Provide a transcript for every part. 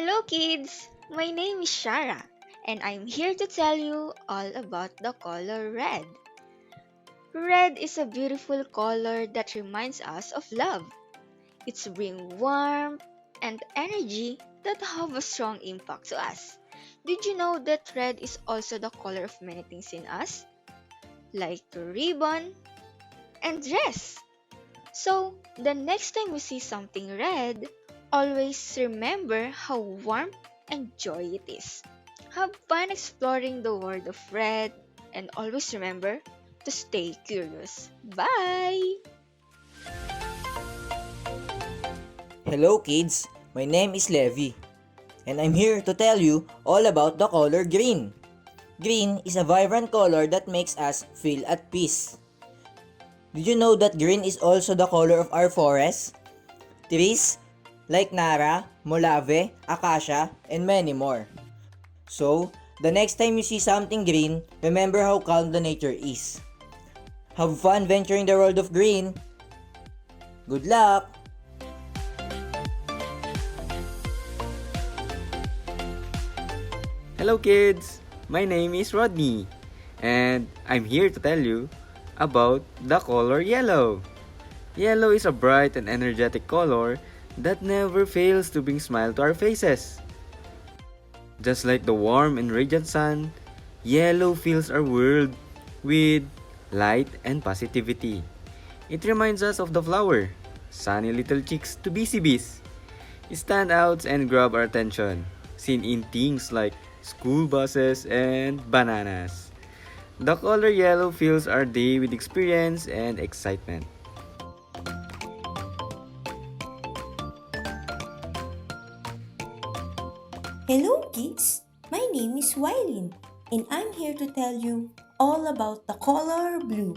Hello kids! My name is Shara and I'm here to tell you all about the color red. Red is a beautiful color that reminds us of love. It's bring warmth and energy that have a strong impact to us. Did you know that red is also the color of many things in us? Like the ribbon and dress. So, the next time you see something red, always remember how warm and joy it is. Have fun exploring the world of red and always remember to stay curious. Bye! Hello kids, my name is Levi and I'm here to tell you all about the color green. Green is a vibrant color that makes us feel at peace. Did you know that green is also the color of our forests? Trees like Nara, Molave, Acacia, and many more. So, the next time you see something green, remember how calm the nature is. Have fun venturing the world of green. Good luck! Hello kids! My name is Rodney and I'm here to tell you about the color yellow. Yellow is a bright and energetic color that never fails to bring smile to our faces. Just like the warm and radiant sun, yellow fills our world with light and positivity. It reminds us of the flower, sunny little cheeks to busy bees. Stand out and grab our attention, seen in things like school buses and bananas. The color yellow fills our day with experience and excitement. Hello kids, my name is Wylin and I'm here to tell you all about the color blue.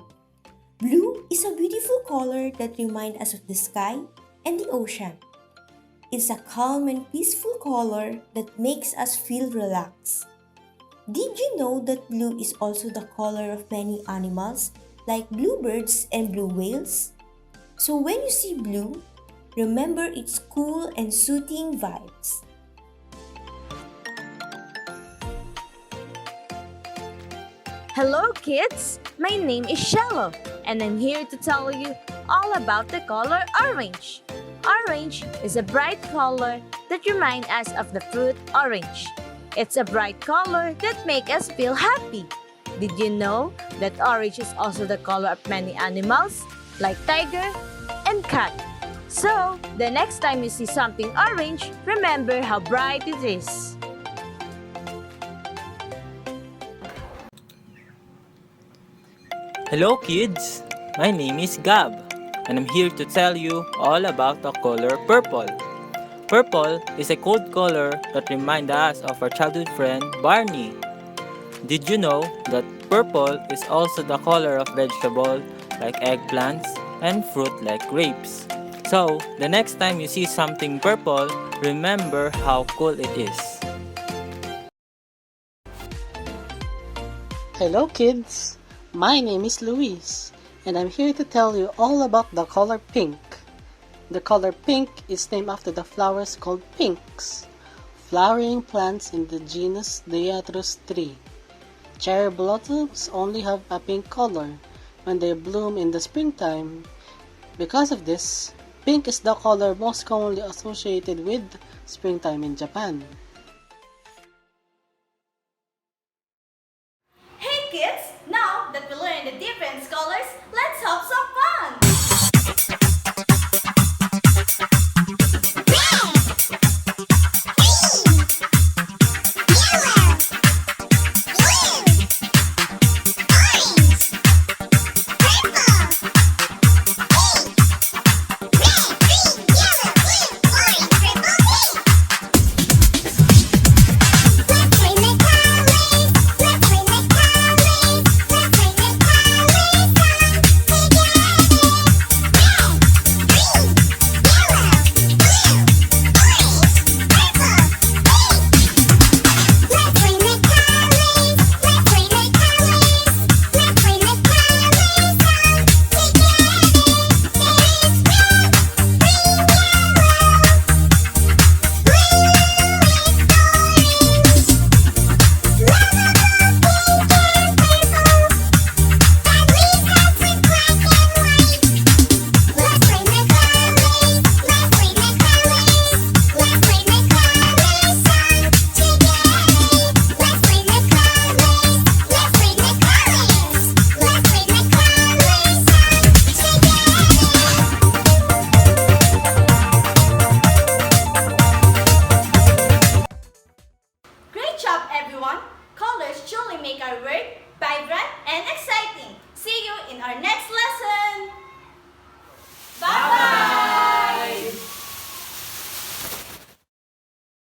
Blue is a beautiful color that reminds us of the sky and the ocean. It's a calm and peaceful color that makes us feel relaxed. Did you know that blue is also the color of many animals like bluebirds and blue whales? So when you see blue, remember its cool and soothing vibes. Hello kids, my name is Shello and I'm here to tell you all about the color orange. Orange is a bright color that reminds us of the fruit orange. It's a bright color that makes us feel happy. Did you know that orange is also the color of many animals like tiger and cat? So, the next time you see something orange, remember how bright it is. Hello kids, my name is Gab and I'm here to tell you all about the color purple. Purple is a cold color that reminds us of our childhood friend Barney. Did you know that purple is also the color of vegetables like eggplants and fruit like grapes? So, the next time you see something purple, remember how cool it is. Hello kids, my name is Luis and I'm here to tell you all about the color pink. The color pink is named after the flowers called pinks, flowering plants in the genus Diatrus tree. Cherry blossoms only have a pink color when they bloom in the springtime. Because of this, pink is the color most commonly associated with springtime in Japan. Hey kids, now that we learned the different colors, let's have some fun! our work vibrant and exciting. See you in our next lesson!